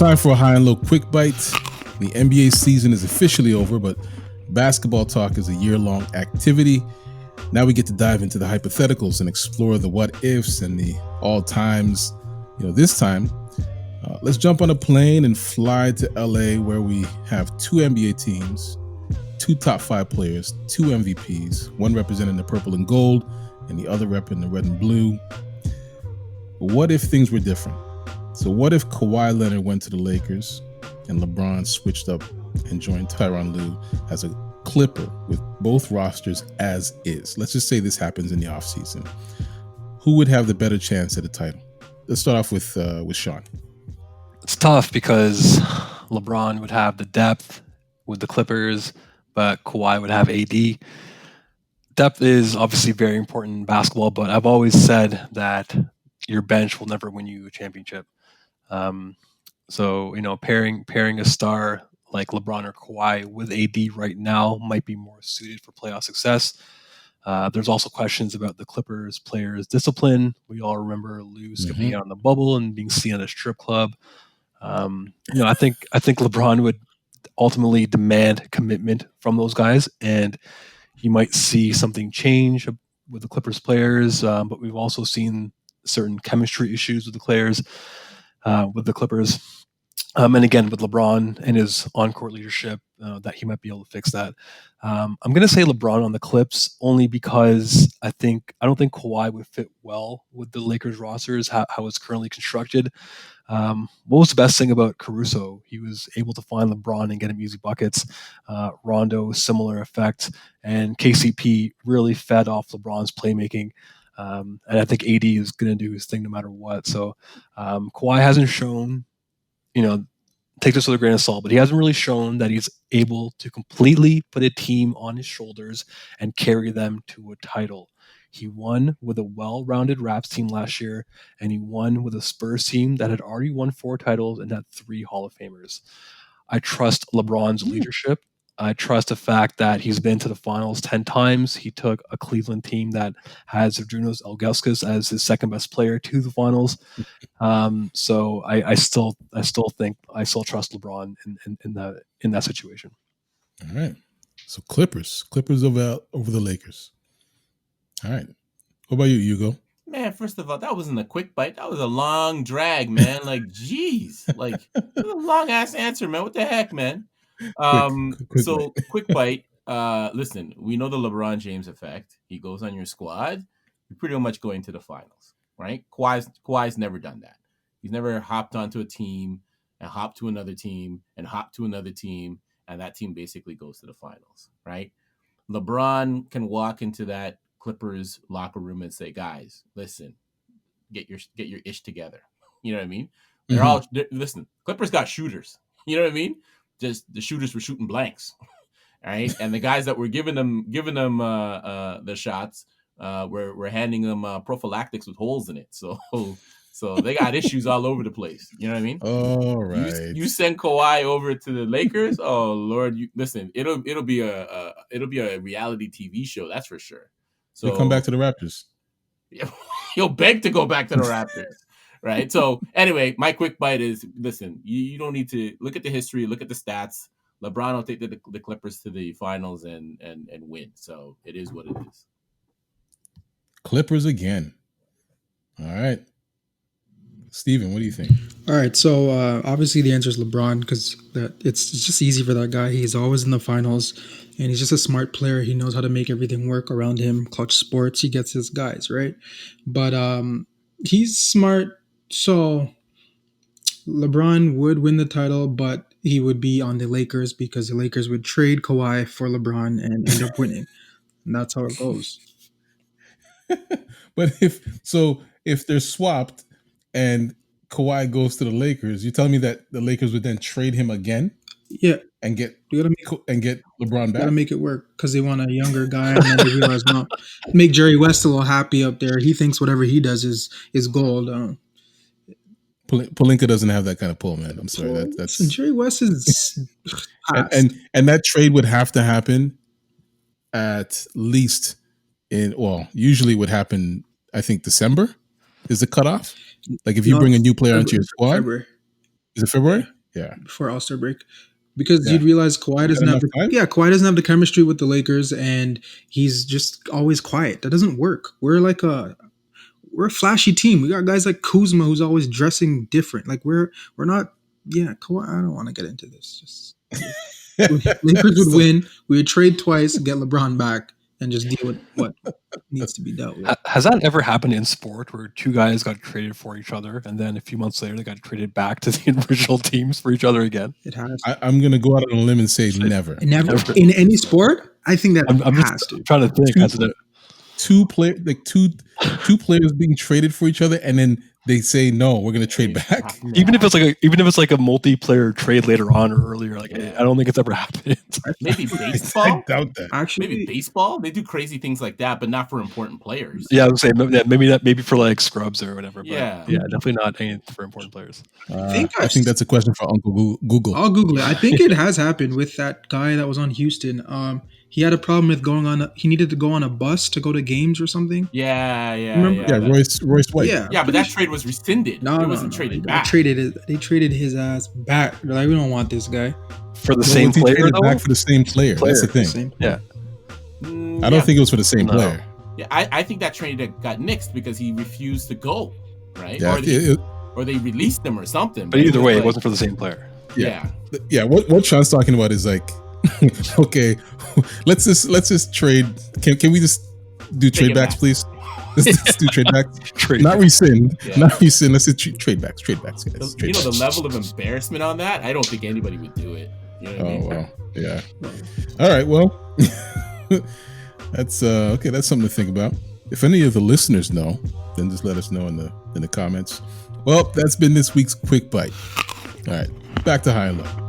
Time for a high and low quick bite. The NBA season is officially over, but basketball talk is a year-long activity. Now we get to dive into the hypotheticals and explore the what-ifs and the all-times. This time, let's jump on a plane and fly to LA, where we have two NBA teams, two top 5 players, two MVPs, one representing the purple and gold and the other representing the red and blue. What if things were different? So what if Kawhi Leonard went to the Lakers and LeBron switched up and joined Tyronn Lue as a Clipper with both rosters as is? Let's just say this happens in the offseason. Who would have the better chance at a title? Let's start off with Sean. It's tough because LeBron would have the depth with the Clippers, but Kawhi would have AD. Depth is obviously very important in basketball, but I've always said that your bench will never win you a championship. So pairing a star like LeBron or Kawhi with AD right now might be more suited for playoff success. There's also questions about the Clippers players' discipline. We all remember Lue skipping out on the bubble and being seen at a strip club. I think LeBron would ultimately demand commitment from those guys, and you might see something change with the Clippers players. But we've also seen certain chemistry issues with the players, with the Clippers. And again, with LeBron and his on-court leadership, that he might be able to fix that. I'm going to say LeBron on the Clips only because I don't think Kawhi would fit well with the Lakers rosters, how it's currently constructed. What was the best thing about Caruso? He was able to find LeBron and get him easy buckets. Rondo, similar effect. And KCP really fed off LeBron's playmaking. And I think AD is going to do his thing no matter what. So Kawhi hasn't shown, take this with a grain of salt, but he hasn't really shown that he's able to completely put a team on his shoulders and carry them to a title. He won with a well-rounded Raps team last year, and he won with a Spurs team that had already won 4 titles and had 3 Hall of Famers. I trust LeBron's leadership. I trust the fact that he's been to the finals 10 times. He took a Cleveland team that has Zydrunas Ilgauskas as his second best player to the finals. So I still trust LeBron in that situation. All right. So Clippers over the Lakers. All right. What about you, Hugo? Man, first of all, that wasn't a quick bite. That was a long drag, man. Like, geez, like a long ass answer, man. What the heck, man? Quick bite. Listen, we know the LeBron James effect. He goes on your squad, you're pretty much going to the finals, right? Kawhi's never done that. He's never hopped onto a team and hopped to another team and hopped to another team, and that team basically goes to the finals, right? LeBron can walk into that Clippers locker room and say, guys, listen, get your ish together. You know what I mean? Listen, Clippers got shooters. You know what I mean? Just the shooters were shooting blanks, right? And the guys that were giving them the shots were handing them prophylactics with holes in it. So they got issues all over the place. You know what I mean? All right. You send Kawhi over to the Lakers. Oh Lord, listen. It'll be a reality TV show. That's for sure. So he'll come back to the Raptors. He'll beg to go back to the Raptors. Right. So anyway, my quick bite is, listen, you don't need to look at the history, look at the stats. LeBron will take the Clippers to the finals and win. So it is what it is. Clippers again. All right. Steven, what do you think? All right. So obviously the answer is LeBron, because it's just easy for that guy. He's always in the finals, and he's just a smart player. He knows how to make everything work around him. Clutch sports, he gets his guys, right? But he's smart. So LeBron would win the title, but he would be on the Lakers because the Lakers would trade Kawhi for LeBron and end up winning. And that's how it goes. But if they're swapped and Kawhi goes to the Lakers, you telling me that the Lakers would then trade him again? Yeah. And get LeBron back? Gotta make it work because they want a younger guy, and then they realize, no, make Jerry West a little happy up there. He thinks whatever he does is gold. Pelinka doesn't have that kind of pull, man. I'm sorry. That's Jerry West is and that trade would have to happen at least usually would happen, I think December is the cutoff. Like if you bring a new player into your squad. Is it February? Yeah. Before All-Star break. Because Yeah. you'd realize Kawhi doesn't have Kawhi doesn't have the chemistry with the Lakers, and he's just always quiet. That doesn't work. We're a flashy team. We got guys like Kuzma who's always dressing different. Like we're not. Yeah, Kawhi. I don't want to get into this. Lakers would win. We would trade twice, get LeBron back, and just deal with what needs to be dealt with. Has that ever happened in sport where two guys got traded for each other and then a few months later they got traded back to the original teams for each other again? It has. I'm going to go out on a limb and say never. Never in any sport. I think that I'm has just to. trying to think. Two players being traded for each other, and then they say no, we're going to trade back. Even if it's like a multiplayer trade later on or earlier, like I don't think it's ever happened. Maybe baseball. I doubt that. Actually, Maybe baseball. They do crazy things like that, but not for important players. Yeah, I would say maybe for like scrubs or whatever. But Yeah. definitely not anything for important players. I think that's a question for Uncle Google. I'll Google it. I think it has happened with that guy that was on Houston. He had a problem with he needed to go on a bus to go to games or something. Yeah. Remember? Yeah, Royce White. Yeah, but that trade was rescinded. No, it wasn't traded back. They traded his ass back. They're like, we don't want this guy for the same player. Traded back for the same player. That's the thing. Yeah. I don't think it was for the same player. Yeah, I think that trade got nixed because he refused to go, right? Yeah, or they released him or something. But either way, it wasn't for the same player. Yeah. What Sean's talking about is like, okay, let's just trade. Can we just do trade backs, please? Let's do trade backs. Not rescind. Let's just trade backs, guys. The level of embarrassment on that, I don't think anybody would do it. You know what I mean? Well, yeah. All right, well, that's okay. That's something to think about. If any of the listeners know, then just let us know in the comments. Well, that's been this week's Quick Bite. All right, back to High and Low.